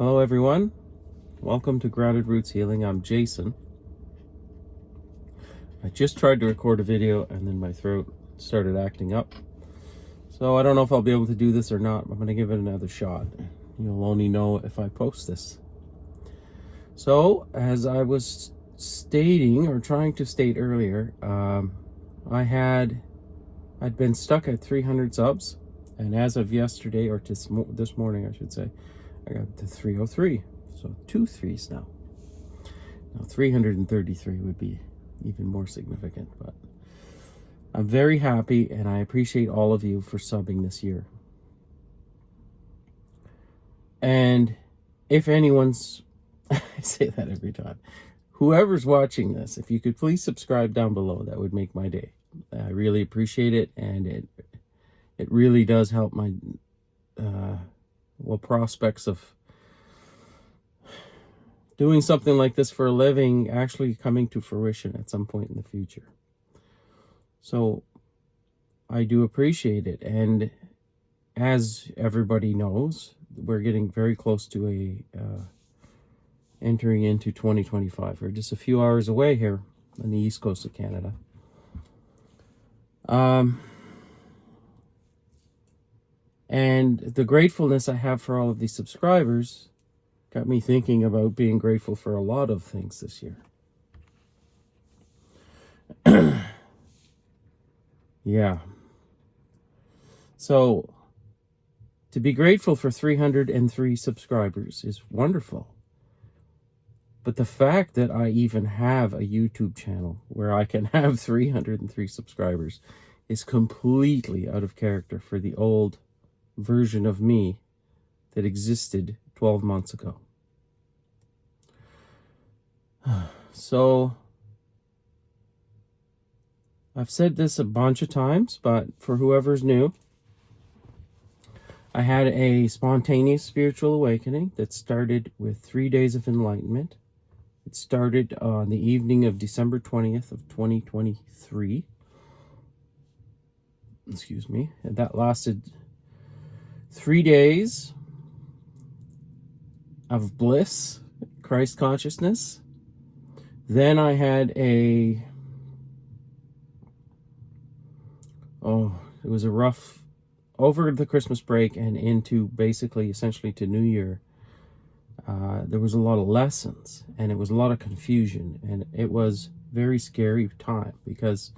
Hello everyone, welcome to Grounded Roots Healing. I'm Jason. I just tried to record a video and then my throat started acting up. So I don't know if I'll be able to do this or not. I'm going to give it another shot. You'll only know if I post this. So as I was stating or trying to state earlier, I'd been stuck at 300 subs, and as of yesterday, or this morning I should say, I got to 303. So 2 3s now. Now 333 would be even more significant, but I'm very happy and I appreciate all of you for subbing this year. And if anyone's, I say that every time, whoever's watching this, if you could please subscribe down below, that would make my day. I really appreciate it, and it really does help my prospects of doing something like this for a living actually coming to fruition at some point in the future. So I do appreciate it, and as everybody knows, we're getting very close to entering into 2025. We're just a few hours away here on the east coast of Canada. And the gratefulness I have for all of these subscribers got me thinking about being grateful for a lot of things this year. Yeah. So, to be grateful for 303 subscribers is wonderful. But the fact that I even have a YouTube channel where I can have 303 subscribers is completely out of character for the old version of me that existed 12 months ago. So, I've said this a bunch of times, but for whoever's new, I had a spontaneous spiritual awakening that started with 3 days of enlightenment. It started on the evening of December 20th of 2023. Excuse me. And that lasted 3 days of bliss, Christ consciousness. Then I had it was a rough, over the Christmas break and into essentially to New Year. There was a lot of lessons, and it was a lot of confusion, and it was very scary time because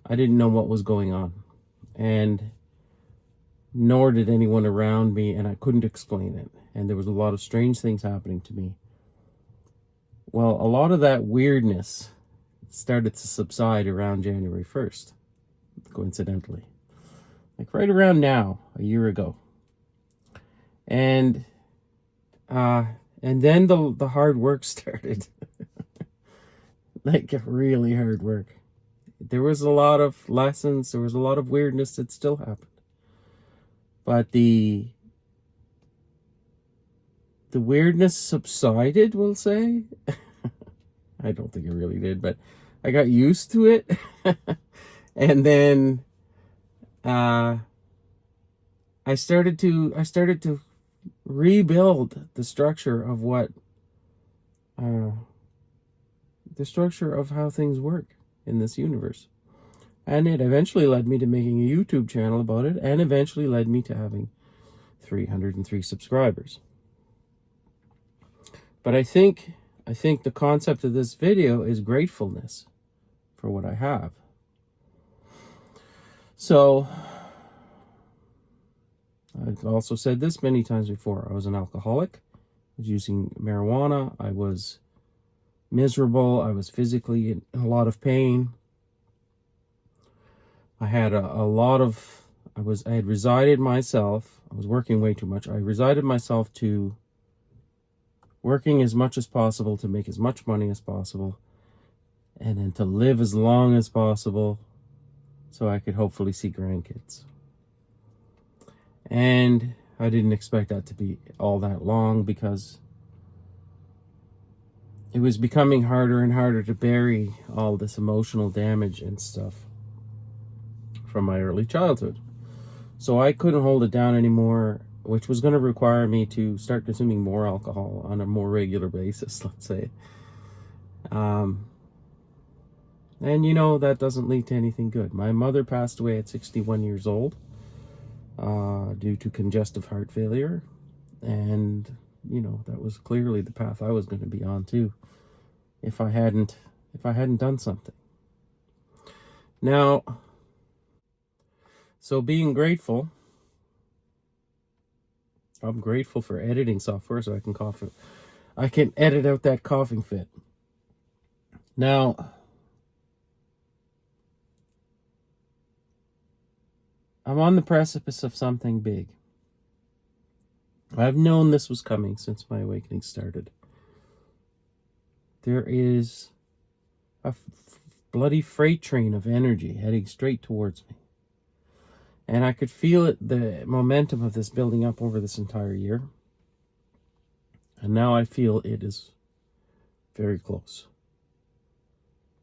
I didn't know what was going on, and nor did anyone around me, and I couldn't explain it, and there was a lot of strange things happening to me. Well, a lot of that weirdness started to subside around January 1st, coincidentally. Like right around now, a year ago. And then the hard work started. Like really hard work. There was a lot of lessons, there was a lot of weirdness that still happened. But the weirdness subsided, we'll say. I don't think it really did, but I got used to it. And then I started to rebuild the structure of how things work in this universe. And it eventually led me to making a YouTube channel about it, and eventually led me to having 303 subscribers. But I think the concept of this video is gratefulness for what I have. So, I've also said this many times before. I was an alcoholic. I was using marijuana. I was miserable. I was physically in a lot of pain. I had I had resided myself. I was working way too much. I resided myself to working as much as possible to make as much money as possible, and then to live as long as possible so I could hopefully see grandkids. And I didn't expect that to be all that long, because it was becoming harder and harder to bury all this emotional damage and stuff from my early childhood. So I couldn't hold it down anymore which was going to require me to start consuming more alcohol on a more regular basis, let's say. And that doesn't lead to anything good. My mother passed away at 61 years old due to congestive heart failure. And, that was clearly the path I was going to be on too, if I hadn't done something. Now, so being grateful, I'm grateful for editing software so I can edit out that coughing fit. Now, I'm on the precipice of something big. I've known this was coming since my awakening started. There is a bloody freight train of energy heading straight towards me. And I could feel it, the momentum of this building up over this entire year. And now I feel it is very close.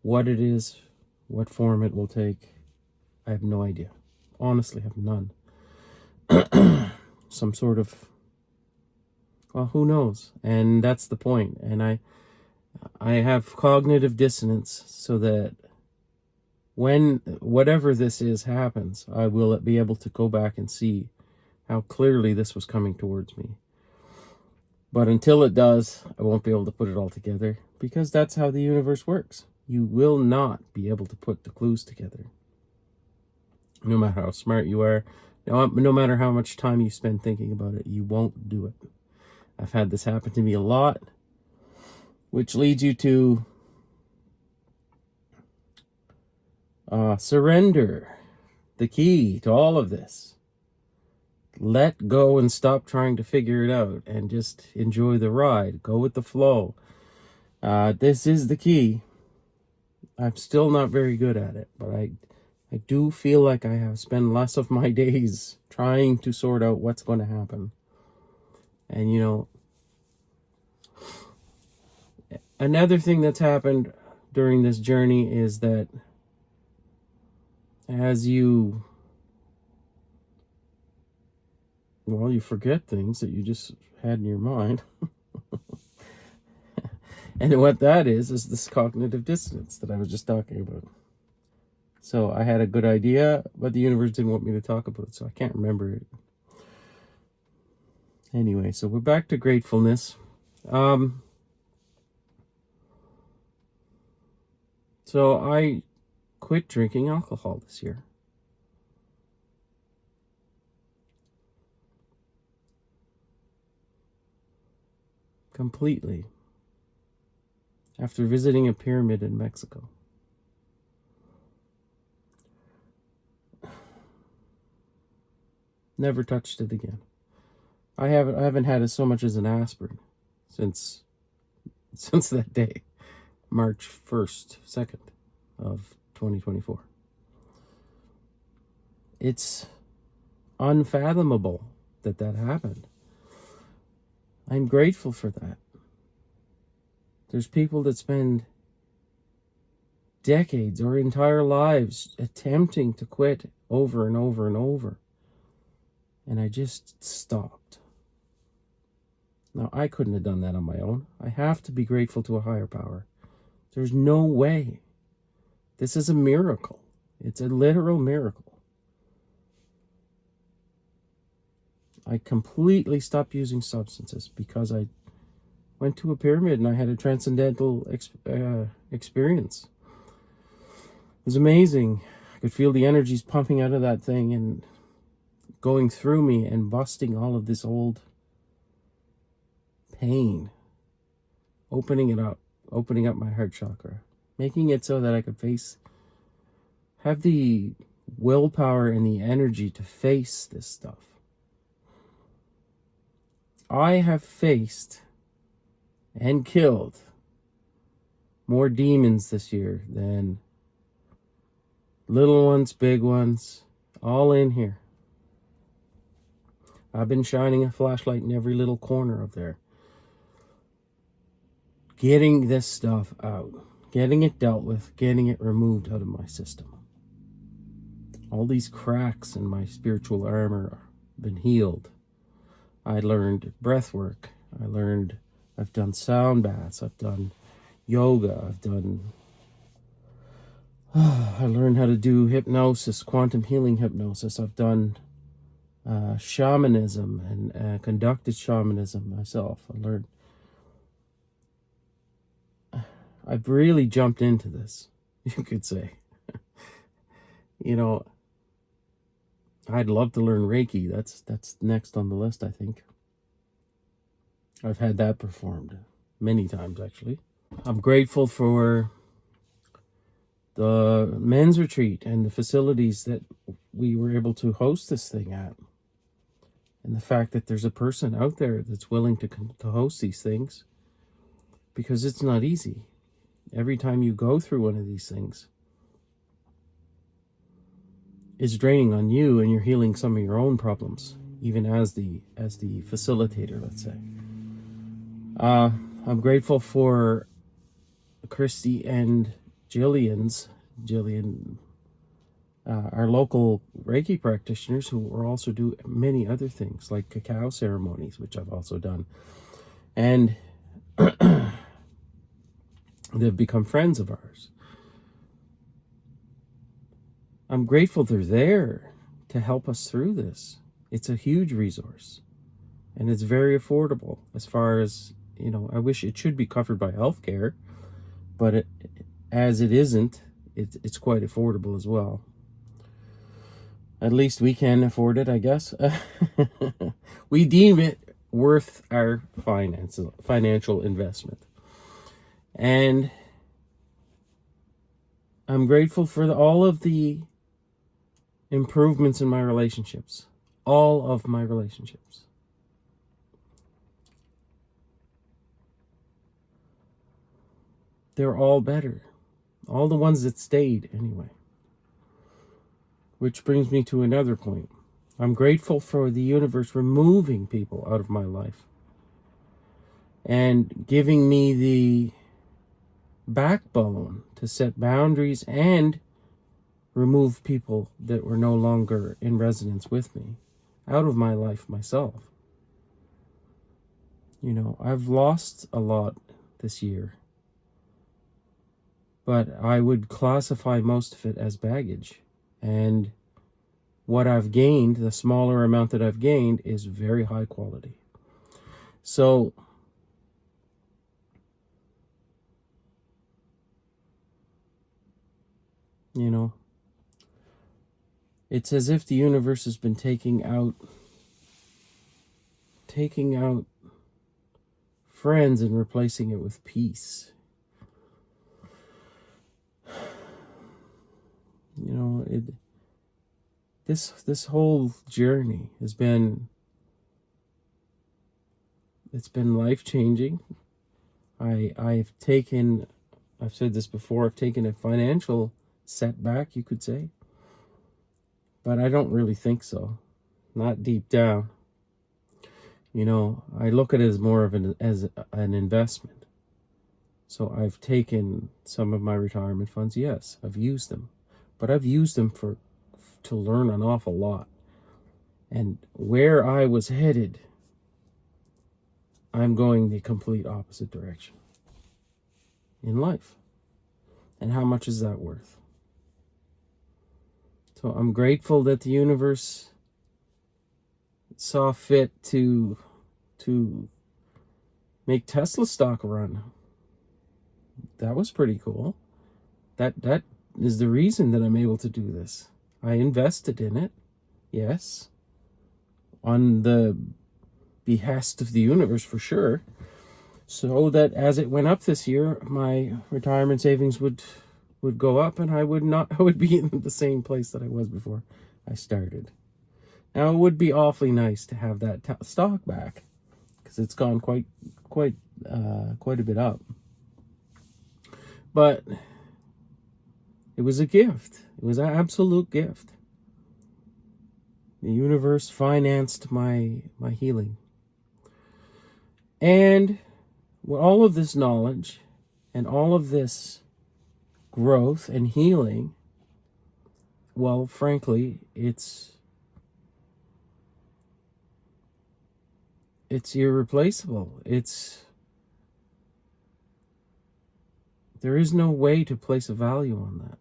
What it is, what form it will take, I have no idea. Honestly, I have none. Some sort of, well, who knows? And that's the point. And I have cognitive dissonance so that when whatever this is happens, I will be able to go back and see how clearly this was coming towards me. But until it does, I won't be able to put it all together, because that's how the universe works. You will not be able to put the clues together. No matter how smart you are, no matter how much time you spend thinking about it, you won't do it. I've had this happen to me a lot, which leads you to surrender the key to all of this. Let go and stop trying to figure it out and just enjoy the ride. Go with the flow. This is the key. I'm still not very good at it, but I do feel like I have spent less of my days trying to sort out what's going to happen. And another thing that's happened during this journey is that as you forget things that you just had in your mind. And what that is this cognitive dissonance that I was just talking about. So I had a good idea, but the universe didn't want me to talk about it, so I can't remember it. Anyway, so we're back to gratefulness. So I quit drinking alcohol this year. Completely. After visiting a pyramid in Mexico. Never touched it again. I haven't had so much as an aspirin since that day, March 1st, 2nd of 2024. It's unfathomable that happened. I'm grateful for that. There's people that spend decades or entire lives attempting to quit over and over and over. And I just stopped. Now, I couldn't have done that on my own. I have to be grateful to a higher power. There's no way. This is a miracle. It's a literal miracle. I completely stopped using substances because I went to a pyramid and I had a transcendental experience. It was amazing. I could feel the energies pumping out of that thing and going through me and busting all of this old pain, opening up my heart chakra, making it so that I could have the willpower and the energy to face this stuff. I have faced and killed more demons this year than little ones, big ones, all in here. I've been shining a flashlight in every little corner of there. Getting this stuff out. Getting it dealt with. Getting it removed out of my system. All these cracks in my spiritual armor have been healed. I learned breath work. I've done sound baths. I've done yoga. I learned how to do hypnosis, quantum healing hypnosis. I've done shamanism and conducted shamanism myself. I've really jumped into this, you could say. You know, I'd love to learn Reiki. That's next on the list, I think. I've had that performed many times, actually. I'm grateful for the men's retreat and the facilities that we were able to host this thing at. And the fact that there's a person out there that's willing to host these things, because it's not easy. Every time you go through one of these things, it's draining on you, and you're healing some of your own problems, even as the facilitator, let's say. I'm grateful for Christy and Jillian, our local Reiki practitioners, who will also do many other things like cacao ceremonies, which I've also done. And they've become friends of ours. I'm grateful they're there to help us through this. It's a huge resource, and it's very affordable as far as, I wish it should be covered by healthcare, but as it isn't, it's quite affordable as well. At least we can afford it, I guess. We deem it worth our financial investment. And I'm grateful for all of the improvements in my relationships. All of my relationships. They're all better. All the ones that stayed, anyway. Which brings me to another point. I'm grateful for the universe removing people out of my life and giving me the backbone to set boundaries and remove people that were no longer in resonance with me out of my life myself. I've lost a lot this year, but I would classify most of it as baggage. And what I've gained, the smaller amount that I've gained, is very high quality. So, it's as if the universe has been taking out friends and replacing it with peace. This whole journey has been life-changing. I've said this before, I've taken a financial setback, you could say. But I don't really think so. Not deep down. I look at it as more of an investment. So I've taken some of my retirement funds, yes, I've used them. But I've used them to learn an awful lot. And where I was headed, I'm going the complete opposite direction in life. And how much is that worth? So I'm grateful that the universe saw fit to make Tesla stock run. That was pretty cool. That is the reason that I'm able to do this. I invested in it, yes, on the behest of the universe for sure, so that as it went up this year, my retirement savings would go up, and I would be in the same place that I was before I started. Now, it would be awfully nice to have that stock back, because it's gone quite a bit up. But it was a gift. It was an absolute gift. The universe financed my healing. And with all of this knowledge and all of this growth and healing, well, frankly, it's it's irreplaceable. There is no way to place a value on that.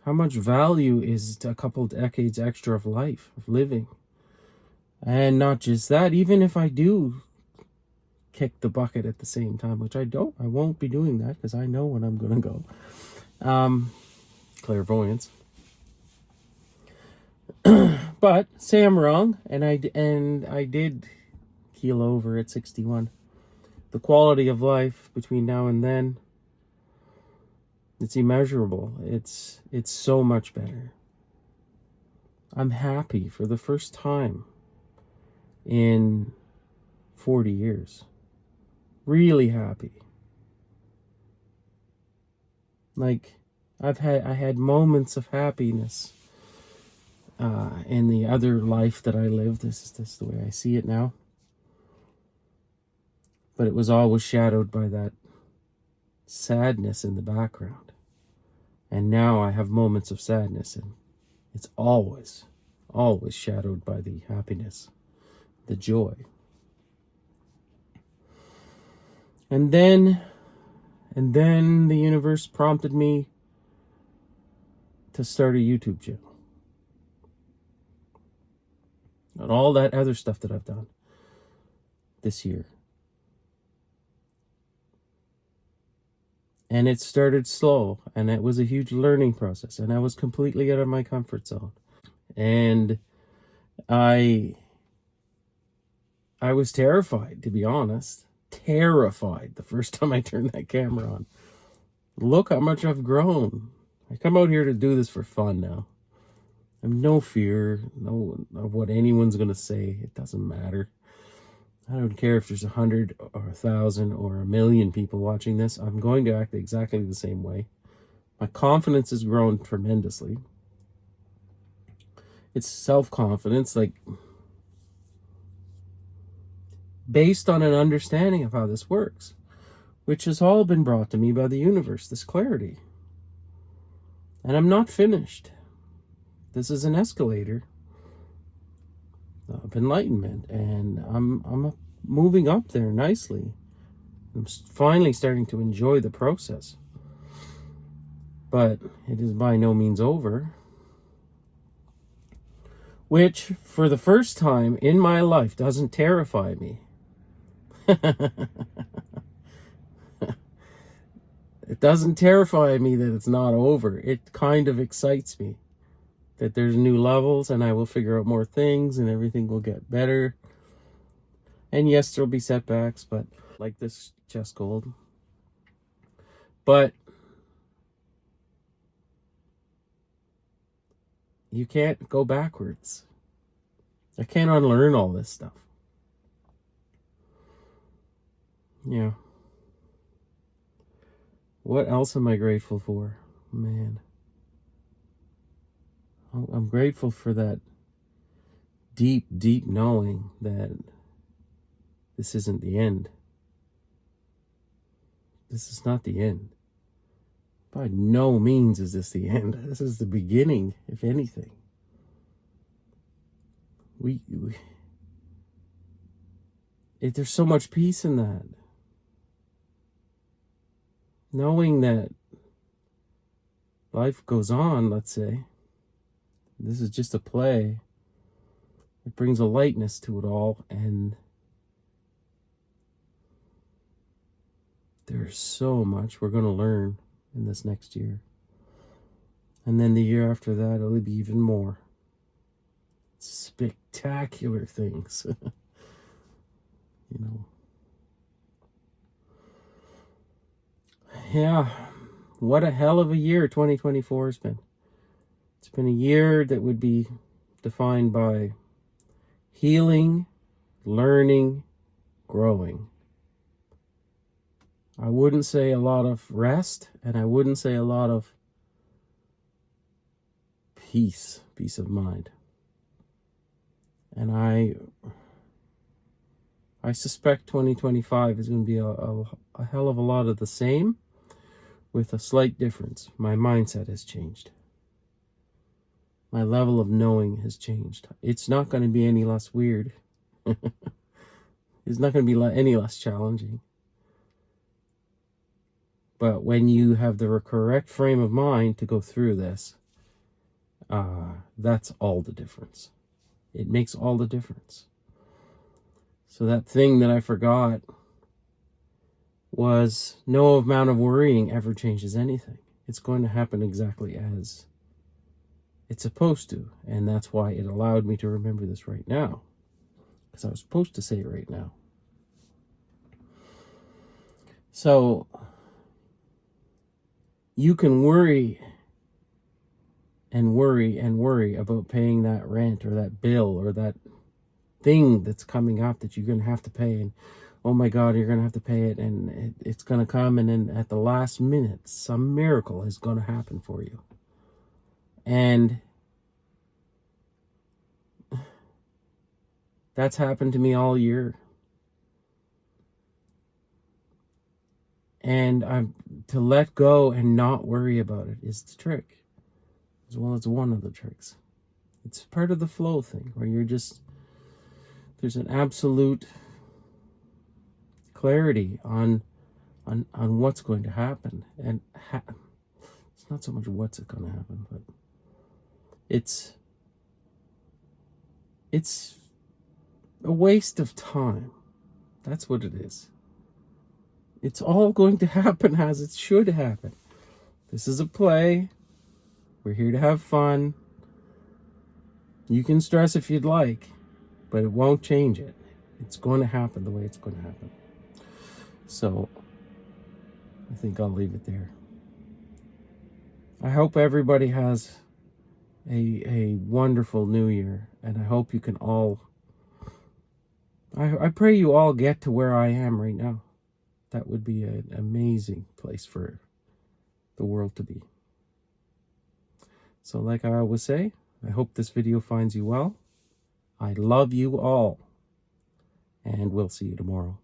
How much value is a couple decades extra of life, of living? And not just that, even if I do kick the bucket at the same time, which I won't be doing that because I know when I'm going to go. Clairvoyance. But say I'm wrong, and I did keel over at 61. The quality of life between now and then, it's immeasurable. It's so much better. I'm happy for the first time in 40 years. Really happy. Like, I had moments of happiness in the other life that I lived. This is the way I see it now. But it was always shadowed by that sadness in the background. And now I have moments of sadness, and it's always shadowed by the happiness, the joy. And then the universe prompted me to start a YouTube channel. And all that other stuff that I've done this year. And it started slow, and it was a huge learning process, and I was completely out of my comfort zone. And I was terrified, to be honest. Terrified the first time I turned that camera on. Look how much I've grown. I come out here to do this for fun now. I have no fear, of what anyone's going to say. It doesn't matter. I don't care if there's 100 or 1,000 or 1,000,000 people watching this. I'm going to act exactly the same way. My confidence has grown tremendously. It's self-confidence, like, based on an understanding of how this works, which has all been brought to me by the universe, this clarity. And I'm not finished. This is an escalator of enlightenment, and I'm moving up there nicely. I'm finally starting to enjoy the process, but it is by no means over. Which, for the first time in my life, doesn't terrify me. It doesn't terrify me that it's not over. It kind of excites me that there's new levels, and I will figure out more things, and everything will get better. And yes, there'll be setbacks, but like this chest gold. But you can't go backwards. I can't unlearn all this stuff. Yeah. What else am I grateful for? Man. I'm grateful for that deep, deep knowing that this isn't the end. This is not the end. By no means is this the end. This is the beginning, if anything. There's so much peace in that. Knowing that life goes on, let's say. This is just a play. It brings a lightness to it all, and there's so much we're going to learn in this next year. And then the year after that, it'll be even more. Spectacular things. You know. Yeah, what a hell of a year 2024 has been. It's been a year that would be defined by healing, learning, growing. I wouldn't say a lot of rest, and I wouldn't say a lot of peace of mind. And I suspect 2025 is going to be a hell of a lot of the same, with a slight difference. My mindset has changed. My level of knowing has changed. It's not going to be any less weird. It's not going to be any less challenging. But when you have the correct frame of mind to go through this, that's all the difference. It makes all the difference. So that thing that I forgot was no amount of worrying ever changes anything. It's going to happen exactly as it's supposed to. And that's why it allowed me to remember this right now. Because I was supposed to say it right now. So you can worry and worry and worry about paying that rent or that bill or that thing that's coming up that you're going to have to pay. And oh my God, you're going to have to pay it. And it's going to come. And then at the last minute, some miracle is going to happen for you. And that's happened to me all year. And to let go and not worry about it is the trick. As well as one of the tricks. It's part of the flow thing where you're just, there's an absolute clarity on what's going to happen. And it's not so much what's going to happen, but it's a waste of time. That's what it is. It's all going to happen as it should happen. This is a play. We're here to have fun. You can stress if you'd like, but it won't change it. It's going to happen the way it's going to happen. So I think I'll leave it there. I hope everybody has a wonderful new year, and I hope you can all, I pray you all get to where I am right now. That would be an amazing place for the world to be. So like I always say, I hope this video finds you well. I love you all, and we'll see you tomorrow.